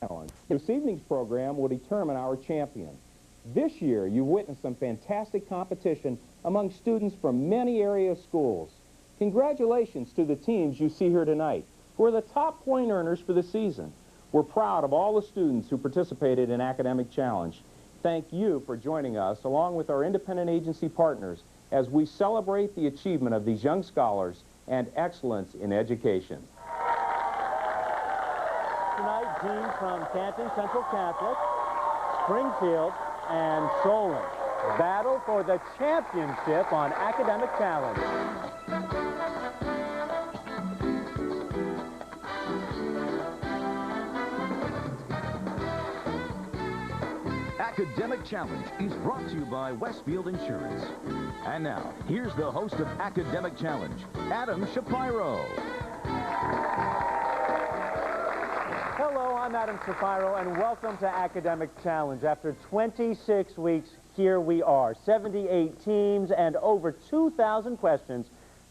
challenge. This evening's program will determine our champion. This year, you've witnessed some fantastic competition among students from many area schools. Congratulations to the teams you see here tonight, who are the top point earners for the season. We're proud of all the students who participated in Academic Challenge. Thank you for joining us, along with our independent agency partners, as we celebrate the achievement of these young scholars and excellence in education. Tonight, teams from Canton Central Catholic, Springfield, and Solon battle for the championship on Academic Challenge. Academic Challenge is brought to you by Westfield Insurance. And now, here's the host of Academic Challenge, Adam Shapiro. Hello, I'm Adam Shapiro, and welcome to Academic Challenge. After 26 weeks, here we are, 78 teams and over 2,000 questions.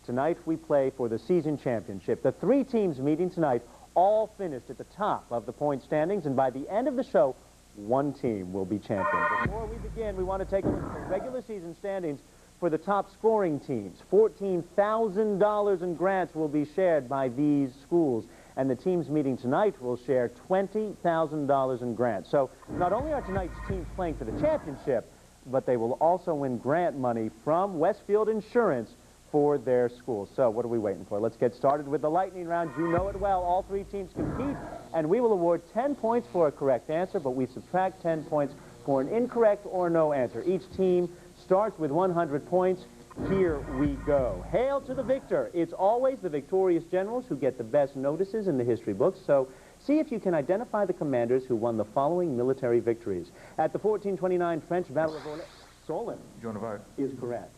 Tonight, we play for the season championship. The three teams meeting tonight all finished at the top of the point standings, and by the end of the show, one team will be champion. Before we begin, we want to take a look at the regular season standings for the top scoring teams. $14,000 in grants will be shared by these schools, and the teams meeting tonight will share $20,000 in grants. So not only are tonight's teams playing for the championship, but they will also win grant money from Westfield Insurance for their schools. So what are we waiting for? Let's get started with the lightning round. You know it well. All three teams compete, and we will award 10 points for a correct answer, but we subtract 10 points for an incorrect or no answer. Each team starts with 100 points. Here we go. Hail to the victor. It's always the victorious generals who get the best notices in the history books, so see if you can identify the commanders who won the following military victories. At the 1429 French Battle of Solon Joan of Arc is correct.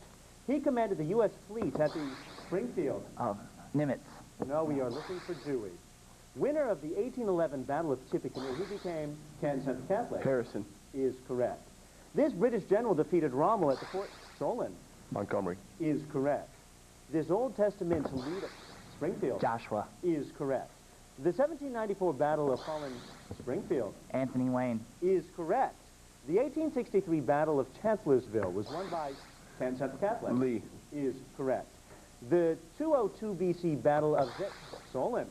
He commanded the U.S. fleet at the Springfield. Nimitz. No, we are looking for Dewey. Winner of the 1811 Battle of Tippecanoe, who became Canton Central Catholic, Harrison. is correct. This British general defeated Rommel at the Fort Solon. Montgomery. Is correct. This Old Testament lead of Springfield. Joshua. Is correct. The 1794 Battle of Fallen Springfield. Anthony Wayne. Is correct. The 1863 Battle of Chancellorsville was won by Canton Central Catholic. Lee. Is correct. The 202 BC Battle of Solon.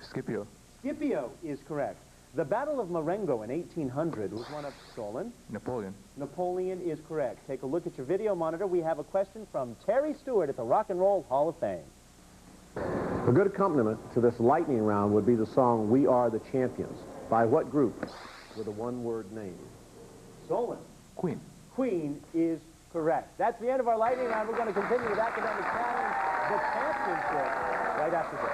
Scipio. Scipio is correct. The Battle of Marengo in 1800 was won of Solon. Napoleon. Napoleon is correct. Take a look at your video monitor. We have a question from Terry Stewart at the Rock and Roll Hall of Fame. A good accompaniment to this lightning round would be the song We Are the Champions. By what group with a one-word name? Solon. Queen. Queen is correct. That's the end of our lightning round. We're going to continue with Academic Challenge, the championship, right after this.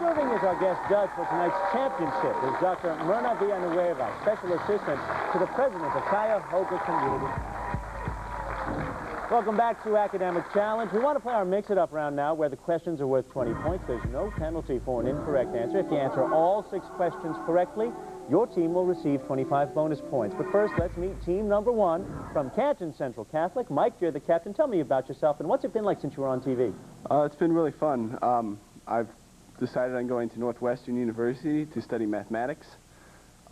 Serving as our guest judge for tonight's championship is Dr. Myrna Villanueva, Special Assistant to the President of Cuyahoga Community. Welcome back to Academic Challenge. We want to play our mix-it-up round now, where the questions are worth 20 points. There's no penalty for an incorrect answer. If you answer all 6 questions correctly, your team will receive 25 bonus points. But first, let's meet team number 1 from Canton Central Catholic. Mike, you're the captain. Tell me about yourself, and what's it been like since you were on TV? It's been really fun. I've decided on going to Northwestern University to study mathematics.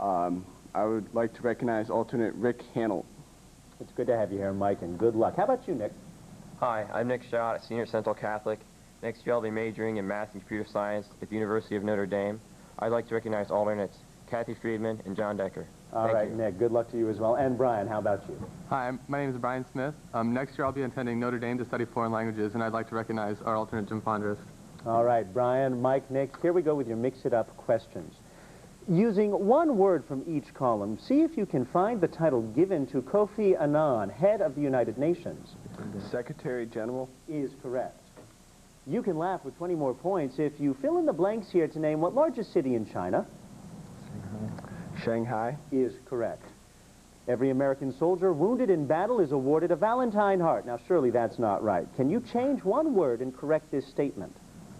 I would like to recognize alternate Rick Hanel. It's good to have you here, Mike, and good luck. How about you, Nick? Hi, I'm Nick Schott at Senior Central Catholic. Next year I'll be majoring in Math and Computer Science at the University of Notre Dame. I'd like to recognize alternates Kathy Friedman and John Decker. All right, Nick, good luck to you as well. And Brian, how about you? Hi, my name is Brian Smith. Next year I'll be attending Notre Dame to study foreign languages, and I'd like to recognize our alternate Jim Fondrest. All right, Brian, Mike, Nick, here we go with your mix-it-up questions. Using one word from each column, see if you can find the title given to Kofi Annan, head of the United Nations. Secretary General. Is correct. You can laugh with 20 more points if you fill in the blanks here to name what largest city in China. Shanghai. Is correct. Every American soldier wounded in battle is awarded a Valentine heart. Now, surely that's not right. Can you change one word and correct this statement?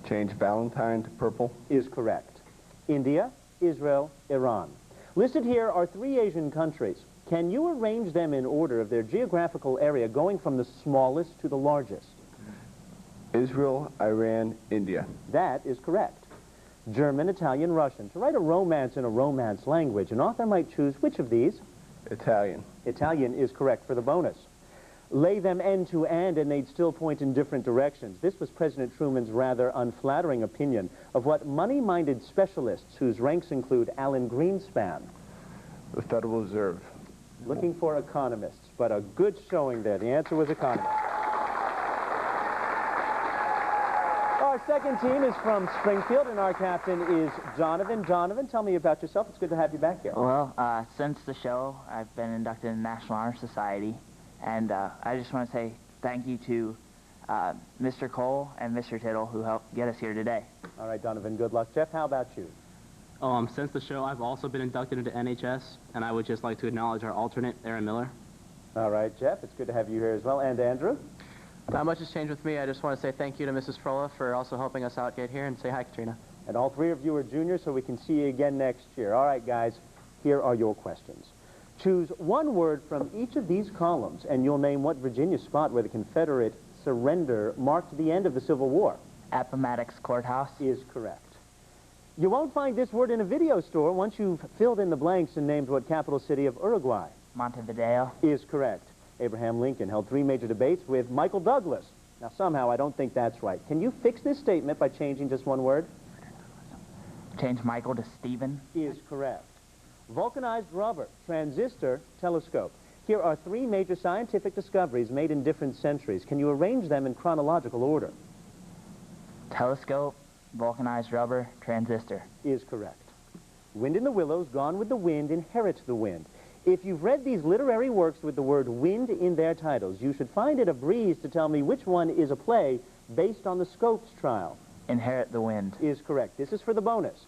Change Valentine to purple. Is correct. India, Israel, Iran. Listed here are 3 Asian countries. Can you arrange them in order of their geographical area, going from the smallest to the largest? Israel, Iran, India. That is correct. German, Italian, Russian. To write a romance in a Romance language, an author might choose which of these? Italian. Italian is correct for the bonus. Lay them end to end and they'd still point in different directions. This was President Truman's rather unflattering opinion of what money-minded specialists whose ranks include Alan Greenspan. The Federal Reserve. Looking for economists, but a good showing there. The answer was economist. Our second team is from Springfield, and our captain is Donovan. Donovan, tell me about yourself. It's good to have you back here. Well, since the show, I've been inducted in the National Honor Society, and I just want to say thank you to Mr. Cole and Mr. Tittle, who helped get us here today. All right, Donovan, good luck. Jeff, how about you? Since the show, I've also been inducted into NHS, and I would just like to acknowledge our alternate, Aaron Miller. All right, Jeff, it's good to have you here as well. And Andrew? Not much has changed with me. I just want to say thank you to Mrs. Frola for also helping us out get here, and say hi, Katrina. And all three of you are juniors, so we can see you again next year. All right, guys, here are your questions. Choose one word from each of these columns, and you'll name what Virginia spot where the Confederate surrender marked the end of the Civil War. Appomattox Courthouse. Is correct. You won't find this word in a video store once you've filled in the blanks and named what capital city of Uruguay. Montevideo. Is correct. Abraham Lincoln held 3 major debates with Michael Douglas. Now, somehow, I don't think that's right. Can you fix this statement by changing just one word? Change Michael to Stephen. Is correct. Vulcanized rubber, transistor, telescope. Here are 3 major scientific discoveries made in different centuries. Can you arrange them in chronological order? Telescope, vulcanized rubber, transistor. Is correct. Wind in the Willows, Gone with the Wind, Inherit the Wind. If you've read these literary works with the word wind in their titles, you should find it a breeze to tell me which one is a play based on the Scopes trial. Inherit the Wind. Is correct. This is for the bonus.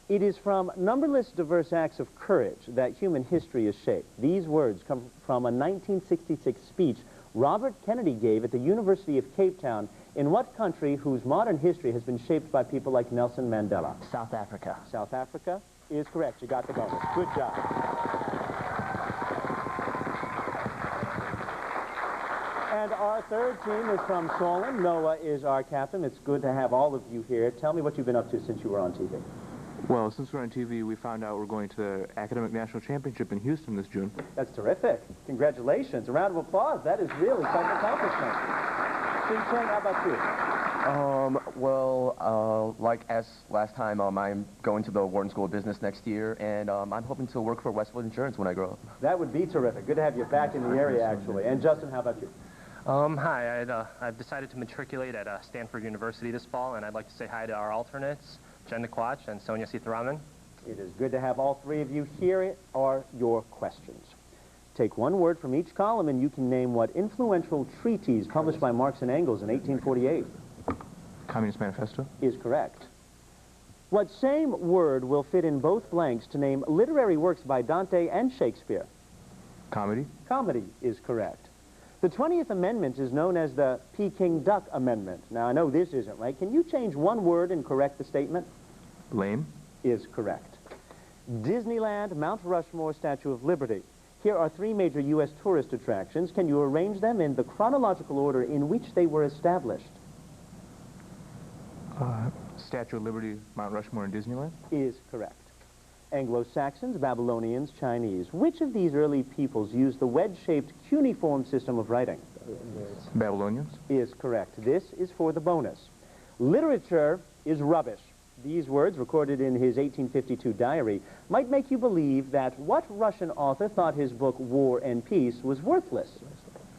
It is from numberless diverse acts of courage that human history is shaped. These words come from a 1966 speech Robert Kennedy gave at the University of Cape Town in what country whose modern history has been shaped by people like Nelson Mandela? South Africa. South Africa is correct. You got the bonus. Good job. And our third team is from Solon. Noah is our captain. It's good to have all of you here. Tell me what you've been up to since you were on TV. Well, since we're on TV, we found out we're going to the Academic National Championship in Houston this June. That's terrific. Congratulations. A round of applause. That is really quite an accomplishment. Ching, how about you? Like as last time, I'm going to the Wharton School of Business next year, and I'm hoping to work for Westfield Insurance when I grow up. That would be terrific. Good to have you back in the area, actually. And Justin, how about you? Hi, I've decided to matriculate at Stanford University this fall, and I'd like to say hi to our alternates, Jen Quach and Sonia Sitharaman. It is good to have all 3 of you. Here are your questions. Take one word from each column, and you can name what influential treatise published by Marx and Engels in 1848. Communist Manifesto. Is correct. What same word will fit in both blanks to name literary works by Dante and Shakespeare? Comedy. Comedy is correct. The 20th Amendment is known as the Peking Duck Amendment. Now, I know this isn't right. Can you change one word and correct the statement? Lame. Is correct. Disneyland, Mount Rushmore, Statue of Liberty. Here are 3 major U.S. tourist attractions. Can you arrange them in the chronological order in which they were established? Statue of Liberty, Mount Rushmore, and Disneyland. Is correct. Anglo-Saxons, Babylonians, Chinese. Which of these early peoples used the wedge-shaped cuneiform system of writing? Babylonians. Is correct. This is for the bonus. Literature is rubbish. These words, recorded in his 1852 diary, might make you believe that what Russian author thought his book War and Peace was worthless?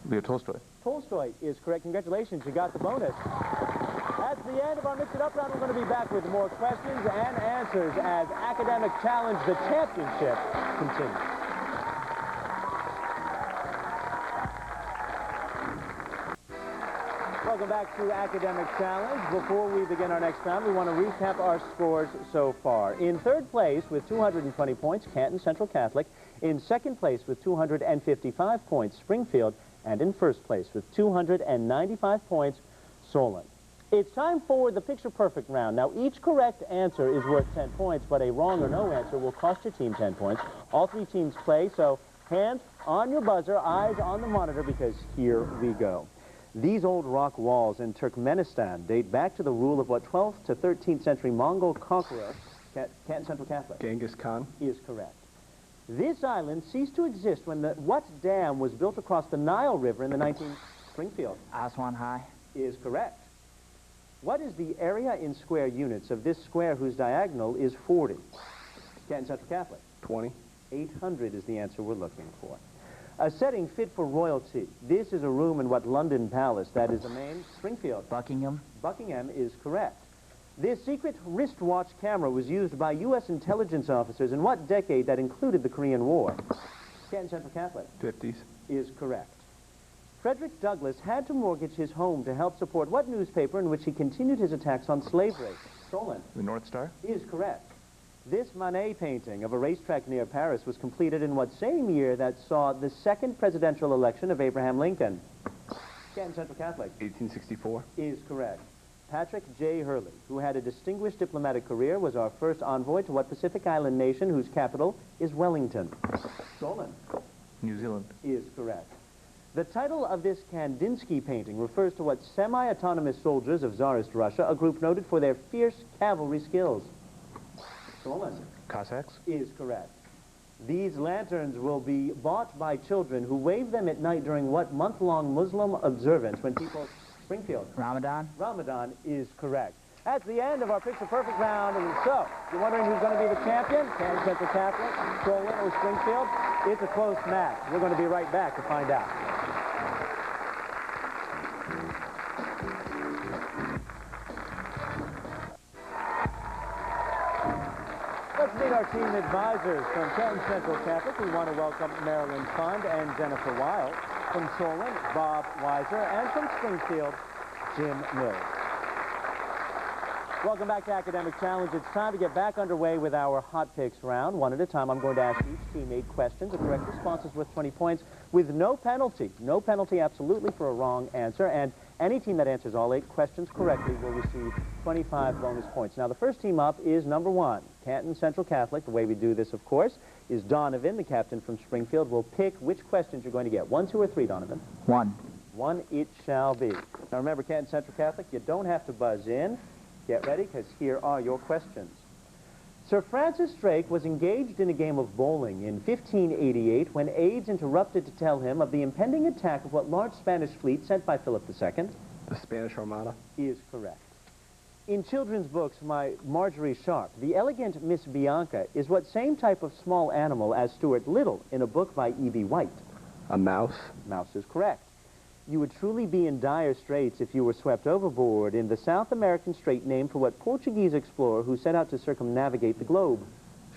Leo Tolstoy. Tolstoy is correct. Congratulations, you got the bonus. That's the end of our Mix It Up round. We're going to be back with more questions and answers as Academic Challenge, the championship, continues. Welcome back to Academic Challenge. Before we begin our next round, we want to recap our scores so far. In third place with 220 points, Canton Central Catholic. In second place with 255 points, Springfield. And in first place with 295 points, Solon. It's time for the Picture Perfect round. Now, each correct answer is worth 10 points, but a wrong or no answer will cost your team 10 points. All 3 teams play, so Hands on your buzzer, eyes on the monitor, because here we go. These old rock walls in Turkmenistan date back to the rule of what 12th to 13th century Mongol conqueror, Canton Central Catholic? Genghis Khan. Is correct. This island ceased to exist when what dam was built across the Nile River in the 19th Springfield? Solon High. Is correct. What is the area in square units of this square whose diagonal is 40? Canton Central Catholic. 20. 800 is the answer we're looking for. A setting fit for royalty. This is a room in what London Palace? That is the main Springfield. Buckingham. Buckingham is correct. This secret wristwatch camera was used by U.S. intelligence officers in what decade that included the Korean War? Canton Central Catholic. 50s. Is correct. Frederick Douglass had to mortgage his home to help support what newspaper in which he continued his attacks on slavery? Solon. The North Star. Is correct. This Manet painting of a racetrack near Paris was completed in what same year that saw the second presidential election of Abraham Lincoln? Canton Central Catholic. 1864. Is correct. Patrick J. Hurley, who had a distinguished diplomatic career, was our first envoy to what Pacific Island nation whose capital is Wellington? Solon. New Zealand. Is correct. The title of this Kandinsky painting refers to what semi-autonomous soldiers of Tsarist Russia, a group noted for their fierce cavalry skills? Solon. Cossacks. Is correct. These lanterns will be bought by children who wave them at night during what month-long Muslim observance when people... Springfield. Ramadan. Ramadan is correct. That's the end of our Picture Perfect round. And so, you're wondering who's going to be the champion? Canton Central Catholic, Solon, or Springfield? It's a close match. We're going to be right back to find out. Let's meet our team advisors from Canton Central Catholic. We want to welcome Marilyn Fund and Jennifer Weil. From Solon, Bob Weiser, and from Springfield, Jim Mills. Welcome back to Academic Challenge. It's time to get back underway with our Hot Picks round. One at a time, I'm going to ask each team 8 questions. The correct response is worth 20 points with no penalty. No penalty absolutely for a wrong answer. And any team that answers all 8 questions correctly will receive 25 bonus points. Now, the first team up is number 1, Canton Central Catholic. The way we do this, of course, is Donovan, the captain from Springfield, will pick which questions you're going to get. 1, 2, or 3, Donovan? 1. 1 it shall be. Now, remember, Canton Central Catholic, you don't have to buzz in. Get ready, because here are your questions. Sir Francis Drake was engaged in a game of bowling in 1588 when aides interrupted to tell him of the impending attack of what large Spanish fleet sent by Philip II? The Spanish Armada. Is correct. In children's books, my Marjorie Sharp, the elegant Miss Bianca is what same type of small animal as Stuart Little in a book by E.B. White? A mouse. Mouse is correct. You would truly be in dire straits if you were swept overboard in the South American strait named for what Portuguese explorer who set out to circumnavigate the globe?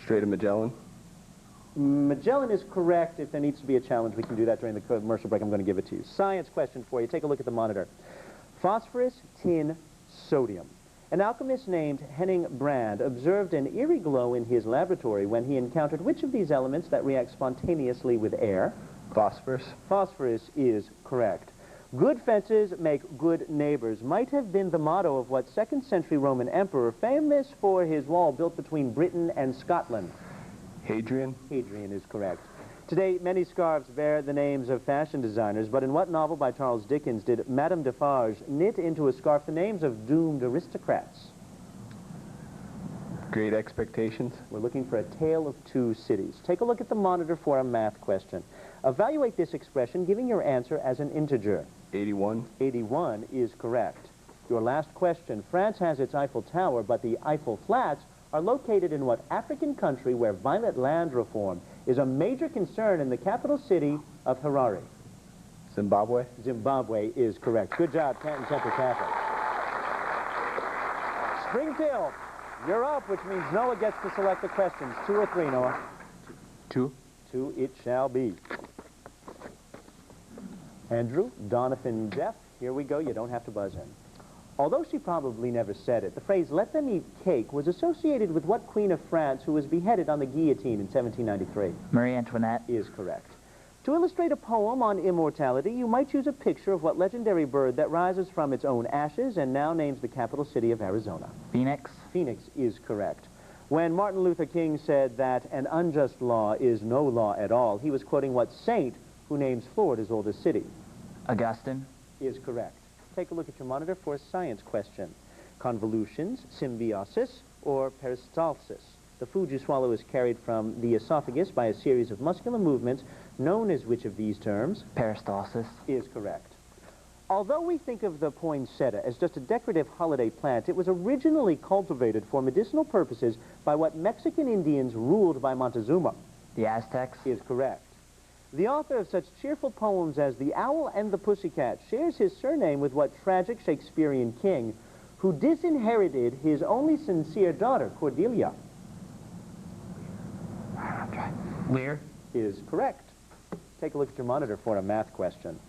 Strait of Magellan. Magellan is correct. If there needs to be a challenge, we can do that during the commercial break. I'm going to give it to you. Science question for you. Take a look at the monitor. Phosphorus, tin, sodium. An alchemist named Henning Brand observed an eerie glow in his laboratory when he encountered which of these elements that react spontaneously with air? Phosphorus. Phosphorus is correct. Good fences make good neighbors might have been the motto of what 2nd century Roman emperor famous for his wall built between Britain and Scotland? Hadrian. Hadrian is correct. Today, many scarves bear the names of fashion designers, but in what novel by Charles Dickens did Madame Defarge knit into a scarf the names of doomed aristocrats? Great Expectations. We're looking for a tale of 2 cities. Take a look at the monitor for a math question. Evaluate this expression, giving your answer as an integer. 81. 81 is correct. Your last question. France has its Eiffel Tower, but the Eiffel Flats are located in what African country where violent land reform is a major concern in the capital city of Harare? Zimbabwe. Zimbabwe is correct. Good job, Canton Central Catholic. Springfield, you're up, which means Noah gets to select the questions. 2 or 3, Noah? 2. 2 it shall be. Andrew, Donovan, Jeff, here we go. You don't have to buzz in. Although she probably never said it, the phrase, let them eat cake, was associated with what queen of France who was beheaded on the guillotine in 1793? Marie Antoinette. Is correct. To illustrate a poem on immortality, you might choose a picture of what legendary bird that rises from its own ashes and now names the capital city of Arizona? Phoenix. Phoenix is correct. When Martin Luther King said that an unjust law is no law at all, he was quoting what saint who names Florida's oldest city? Augustine. Is correct. Take a look at your monitor for a science question. Convolutions, symbiosis, or peristalsis. The food you swallow is carried from the esophagus by a series of muscular movements known as which of these terms? Peristalsis. Is correct. Although we think of the poinsettia as just a decorative holiday plant, it was originally cultivated for medicinal purposes by what Mexican Indians ruled by Montezuma. The Aztecs. Is correct. The author of such cheerful poems as The Owl and the Pussycat shares his surname with what tragic Shakespearean king who disinherited his only sincere daughter, Cordelia? Lear. Is correct. Take a look at your monitor for a math question.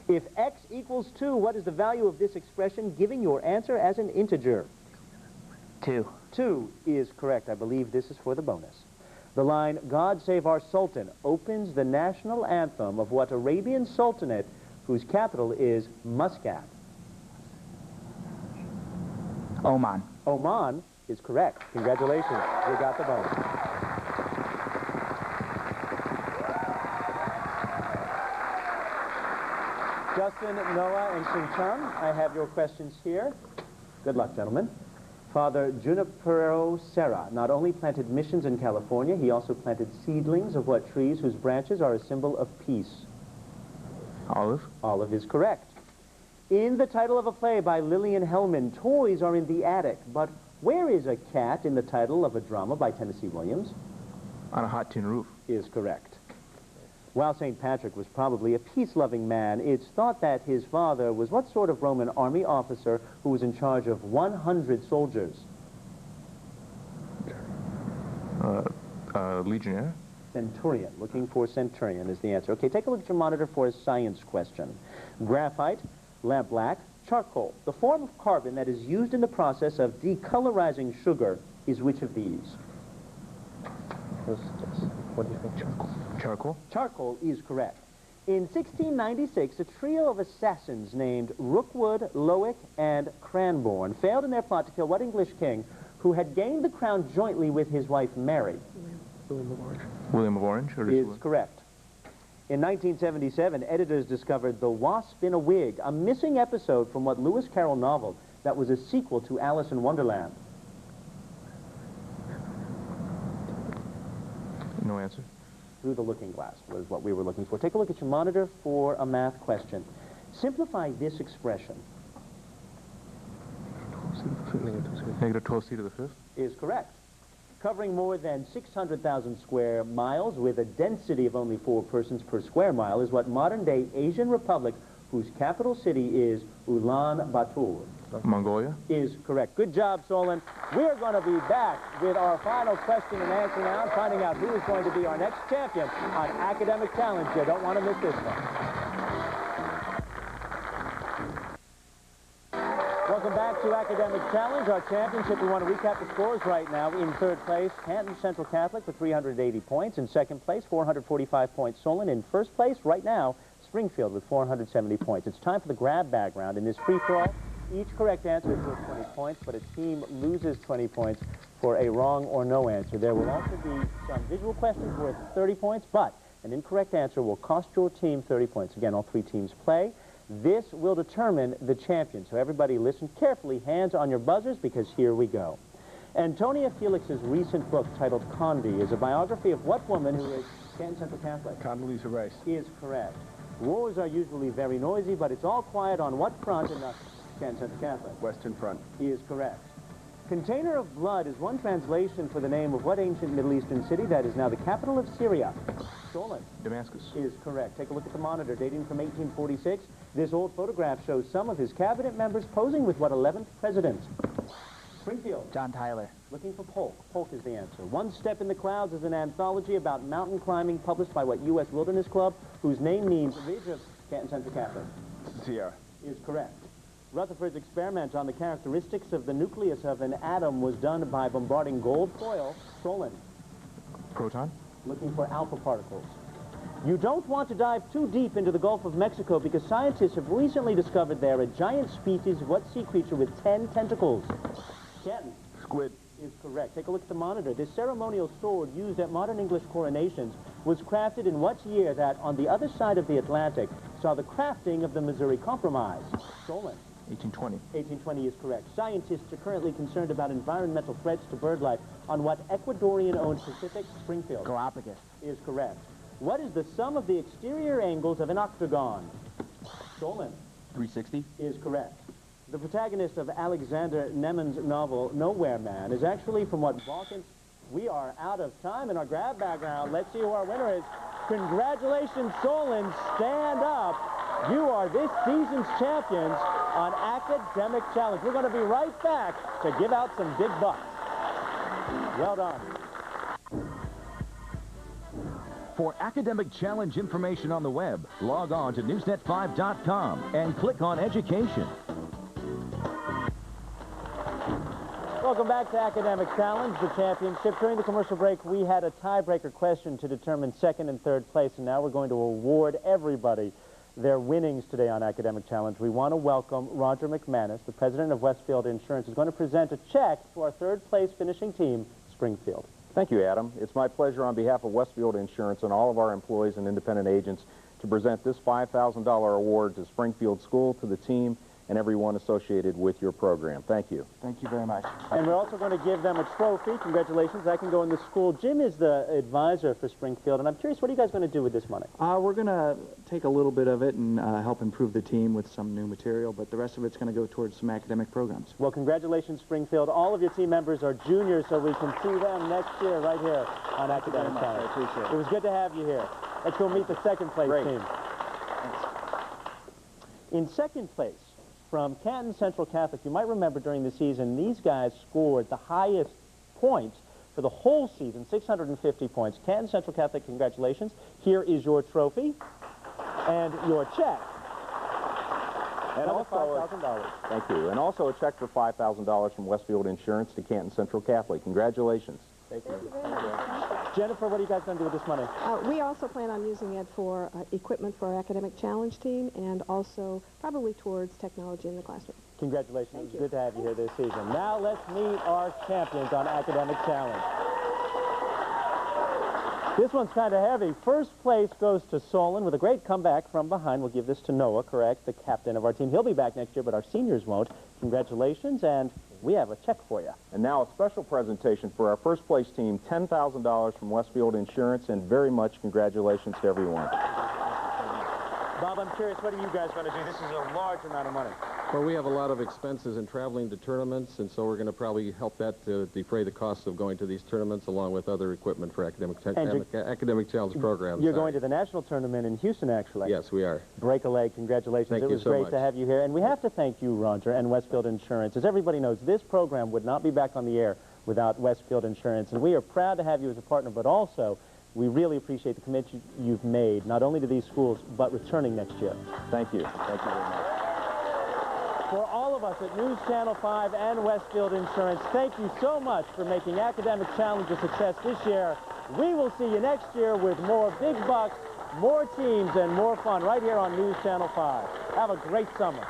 If x equals 2, what is the value of this expression, giving your answer as an integer? 2. 2 is correct. I believe this is for the bonus. The line, God Save Our Sultan, opens the national anthem of what Arabian sultanate whose capital is Muscat? Oman. Oman is correct. Congratulations. You got the bonus. Justin, Noah, and Shin-Chan, I have your questions here. Good luck, gentlemen. Father Junipero Serra not only planted missions in California, he also planted seedlings of what trees whose branches are a symbol of peace? Olive. Olive is correct. In the title of a play by Lillian Hellman, toys are in the attic, but where is a cat in the title of a drama by Tennessee Williams? On a hot tin roof. Is correct. While St. Patrick was probably a peace-loving man, it's thought that his father was what sort of Roman army officer who was in charge of 100 soldiers? Legionnaire. Centurion. Looking for centurion is the answer. Okay, take a look at your monitor for a science question. Graphite, lampblack, charcoal. The form of carbon that is used in the process of decolorizing sugar is which of these? What do you think? Charcoal. Charcoal is correct. In 1696, a trio of assassins named Rookwood, Lowick, and Cranborne failed in their plot to kill what English king who had gained the crown jointly with his wife Mary? William of Orange. Is correct. In 1977, editors discovered The Wasp in a Wig, a missing episode from what Lewis Carroll novel that was a sequel to Alice in Wonderland. No answer. Through the looking glass was what we were looking for. Take a look at your monitor for a math question. Simplify this expression. Negative 12c to the fifth. Is correct. Covering more than 600,000 square miles with a density of only 4 persons per square mile is what modern-day Asian Republic, whose capital city is Ulaanbaatar? Mongolia. Is correct. Good job, Solon. We're going to be back with our final question and answer now, finding out who is going to be our next champion on Academic Challenge. You don't want to miss this one. Welcome back to Academic Challenge, our championship. We want to recap the scores right now. In third place, Canton Central Catholic with 380 points. In second place, 445 points. Solon in first place right now, Springfield with 470 points. It's time for the grab bag round. In this free-for-all, each correct answer is worth 20 points, but a team loses 20 points for a wrong or no answer. There will also be some visual questions worth 30 points, but an incorrect answer will cost your team 30 points. Again, all 3 teams play. This will determine the champion. So everybody listen carefully, hands on your buzzers, because here we go. Antonia Felix's recent book titled Condi is a biography of what woman who is Canton Central Catholic? Condoleezza Rice. Is correct. Wars are usually very noisy, but it's all quiet on what front in the Canton Central Catholic? Western Front. Is correct. Container of blood is one translation for the name of what ancient Middle Eastern city that is now the capital of Syria? Solon. Damascus. Is correct. Take a look at the monitor dating from 1846. This old photograph shows some of his cabinet members posing with what 11th president? Springfield. John Tyler. Looking for Polk. Polk is the answer. One Step in the Clouds is an anthology about mountain climbing published by what U.S. Wilderness Club, whose name means Ridge of Canton Central Catholic? Sierra. Is correct. Rutherford's experiment on the characteristics of the nucleus of an atom was done by bombarding gold foil. Solon. Proton. Looking for alpha particles. You don't want to dive too deep into the Gulf of Mexico because scientists have recently discovered there a giant species of what sea creature with 10 tentacles? Canton. Squid. is correct. Take a look at the monitor. This ceremonial sword used at modern English coronations was crafted in what year that, on the other side of the Atlantic, saw the crafting of the Missouri Compromise? Solon. 1820. 1820 is correct. Scientists are currently concerned about environmental threats to bird life on what Ecuadorian-owned Pacific? Springfield. Galapagos. Is correct. What is the sum of the exterior angles of an octagon? Solon. 360. Is correct. The protagonist of Alexander Nemen's novel, Nowhere Man, is actually from what Balkans? We are out of time in our grab bag round. Let's see who our winner is. Congratulations, Solon. Stand up. You are this season's champions on Academic Challenge. We're going to be right back to give out some big bucks. Well done. For Academic Challenge information on the web, log on to newsnet5.com and click on Education. Welcome back to Academic Challenge, the championship. During the commercial break, we had a tiebreaker question to determine second and third place, and now we're going to award everybody their winnings today on Academic Challenge. We want to welcome Roger McManus, the president of Westfield Insurance, who's going to present a check to our third place finishing team, Springfield. Thank you, Adam. It's my pleasure on behalf of Westfield Insurance and all of our employees and independent agents to present this $5,000 award to Springfield School, to the team, and everyone associated with your program. Thank you. Thank you very much. And we're also going to give them a trophy. Congratulations. That can go in the school. Jim is the advisor for Springfield, and I'm curious, what are you guys going to do with this money? We're going to take a little bit of it and help improve the team with some new material, but the rest of it's going to go towards some academic programs. Well, congratulations, Springfield. All of your team members are juniors, so we can see them next year right here on Academic Challenge. I appreciate it. It was good to have you here. Let's go meet the second place team. Thanks. In second place, from Canton Central Catholic, you might remember during the season, these guys scored the highest points for the whole season, 650 points. Canton Central Catholic, congratulations. Here is your trophy and your check. And also $5,000. Thank you. And also a check for $5,000 from Westfield Insurance to Canton Central Catholic. Congratulations. Thank you. Thank you very much. Jennifer, what are you guys going to do with this money? We also plan on using it for equipment for our Academic Challenge team and also probably towards technology in the classroom. Congratulations. Thank you. Good to have you here this season. Now let's meet our champions on Academic Challenge. This one's kind of heavy. First place goes to Solon with a great comeback from behind. We'll give this to Noah, correct, the captain of our team. He'll be back next year, but our seniors won't. Congratulations, and we have a check for you. And now a special presentation for our first place team, $10,000 from Westfield Insurance, and very much congratulations to everyone. Bob, I'm curious, what are you guys going to do? This is a large amount of money. Well, we have a lot of expenses in traveling to tournaments, and so we're going to probably help that to defray the costs of going to these tournaments, along with other equipment for academic challenge programs. You're going to the national tournament in Houston, actually. Yes, we are. Break a leg. Congratulations. Thank you so much. It was great to have you here. And we have to thank you, Roger, and Westfield Insurance. As everybody knows, this program would not be back on the air without Westfield Insurance. And we are proud to have you as a partner, but also we really appreciate the commitment you've made, not only to these schools, but returning next year. Thank you. Thank you very much. For all of us at News Channel 5 and Westfield Insurance, thank you so much for making Academic Challenge a success this year. We will see you next year with more big bucks, more teams, and more fun right here on News Channel 5. Have a great summer.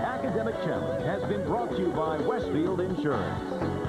Academic Challenge has been brought to you by Westfield Insurance.